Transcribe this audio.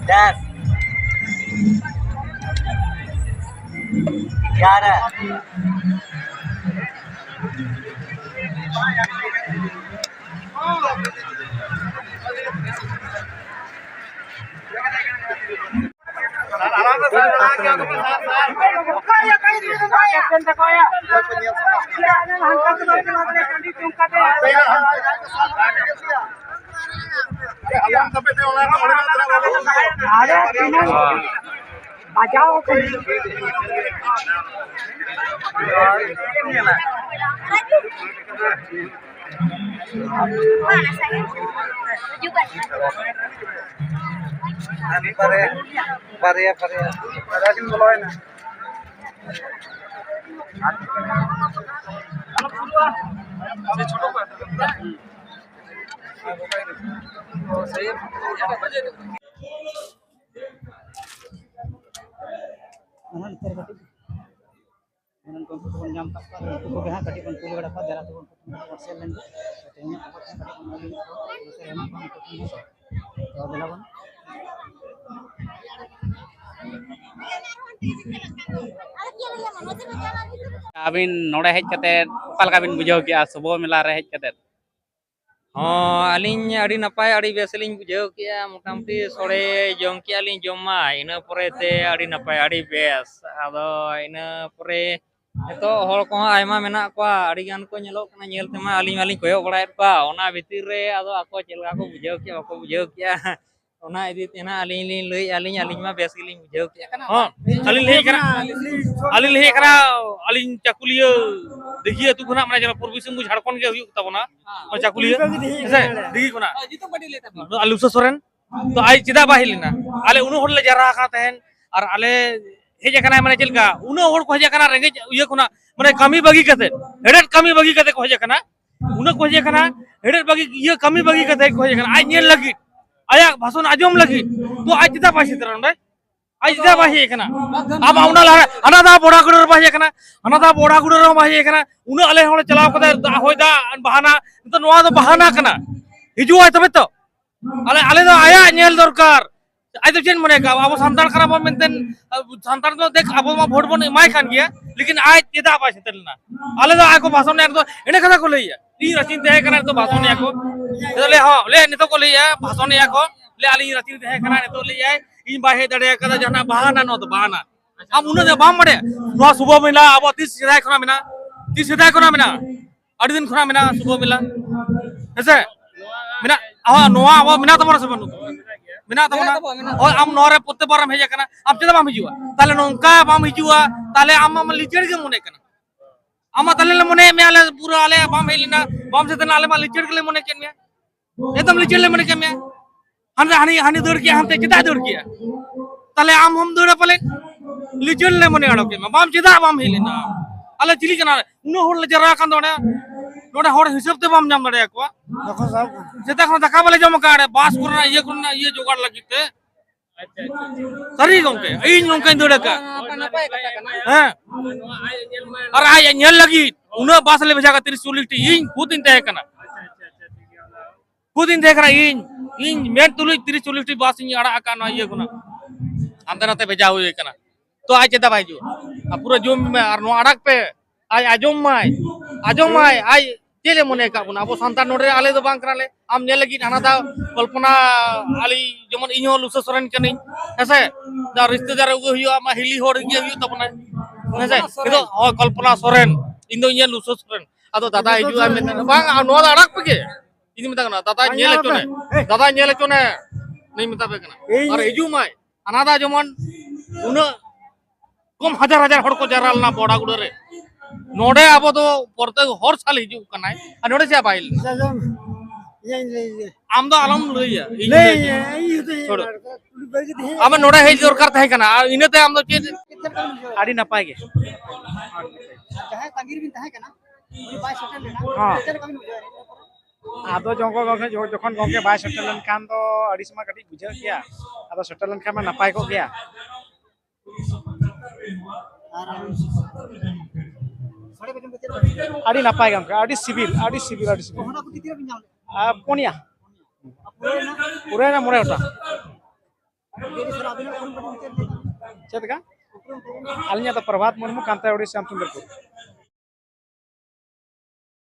10 11 Mana saya? Juga. Paria. Abin nore hej katet okal kabin bujau kia subo mela re hej katet aling adi napai adi beseling bujau kia motamti sore jong kia aling joma ina pore te adi napai adi bes ado ina pore itu hol ko aima mena ko adi gan ko nyelok kana nyel tema aling koyok baraet ko ona bitir re ado ako chelga ko bujau kia ona idi tena aling ma bes giling bujau kia kana aling leh kana aling chakuliya देखिए तू खुना माने जरा पूर्वी सिंह झारखंड के हुई तबना और चाकुलिया ऐसे देखी खुना जितो बडी लेता आलू सोरेन तो आई चिदा बाहिलिना आले उनो होड़ ले जरा का तहन और आले हेज कना माने चलका उनो होड़ को हेज कना रेंगे ये खुना माने कमी बगी कते हेडर कमी बगी कते को हेज कना उनो को हेज कना हेडर बगी ये कमी बगी कते को हेज कना आई नेल लगी आया भाषण आजम लगी तो आई चिदा पासी तरन रे आई चिदा बाहि कना अब आउना ला अनादा बोड़ा गुडर बाहि कना अनादा बोड़ा गुडर बाहि कना उनो आले होड़ चलाव कते होयदा बहाना तो नोआ तो बहाना कना हिजुआ तबे तो आले तो आया नेल दरकार आई तो चेन मने का अब संतान करा बो मेंटेन संतान तो देख अब मा वोट बन माय खान गया लेकिन आज चिदा पासी तरना आले तो आको भाषण ने तो एने कथा को लइया ती रचिन ते कना तो भाषण ने को ले हो ले नितो को लइया भाषण ने को ले आली रचिन ते कना ने तो लइया इन बाहे दड़े कदा जना बहाना न तो बहाना अब उन दे बाम मडे नो सुबह मिला अब 30 सिदाय खना मिना 30 सिदाय खना मिना अडी दिन खना मिना सुबह मिला ऐसे मिना नोआ अब मिना तो बरस बनु मिना तो और हम नोरे पुत्ते बरम हेज कना अब चदा बाम हिजुआ ताले नोंका बाम हिजुआ ताले आम लिचड़ के मुने कना आमा ताले मुने में आले पूरा आले बाम हेलिना बाम से तना आले मा लिचड़ के मुने केन में एकदम लिचड़ ले मुने के में हानि दौड़ किया हमते चिदा दौड़ किया ताले आम हम दौड़ पले लिचड़ ले मने अड़ो के बाम चिदा बाम हिलिना आले चिली कना उनो होड़ ले जरा कान दोने नोडे होड़ हिसाब ते बाम जाम दड़े को जेता खन दका बले जम काडे बास करना ये जोगाड़ लगिते सरी गंके इन गंके दौड़ का हां और आय नेल लगी उनो बास ले भेजा का 30 40 इन खुदिन ते कना खुदिन देख रहा इन मेन तुलुई 30 40 बास इन अड़ा का ना ये गुना आंदे नाते भेजा हुई कना तो आज चेता भाई जो पूरा जोम में और नो अड़क पे आई आजम माय आई चेले मने का बुना अब संतान नोडे आले तो बांग कराले आम ने लगी हाना दा कल्पना आली जेमन इहो लुसा सोरेन कनी ऐसे दा रिश्तेदार उगे हुई मा हिली होड़ गे हुई तबना ऐसे तो कल्पना सोरेन इन दो ये लुसा सोरेन अदो दादा हिजु आ में बांग नो अड़क पे ini minta kena data nyele cone नहीं minta पे कना और हिजु माय अनादा जमन उना कम हजार हड़ को जराल ना बोड़ा गुडो रे नोडे अब तो परते हर साल हिजु कनाय आ नोडे से बाइल आम दो आलम लइया छोड़ अब नोडे हे दरकार थाय कना इनेते आम दो चेद आडी नपाय गे जहां तंगीर बिन थाय कना उनी बाय सेटल लेना हां चल कभी बुझाय आदो जोंको गंगे जखन गंगे बाय सेटल कान तो अडिसमा कटी बुझा गया आदो सेटल खान में नपाय को गया साडे बजन आडी नपाय गंगे आडी सिविल होना को तितिरा बिन जाम पोनिया पूरा ना मोरे होता गेली सर अभिनव करून करून विचारले चेत का अलिया तो प्रभात मुर्मू कांता उड़ी श्याम सुंदरपुर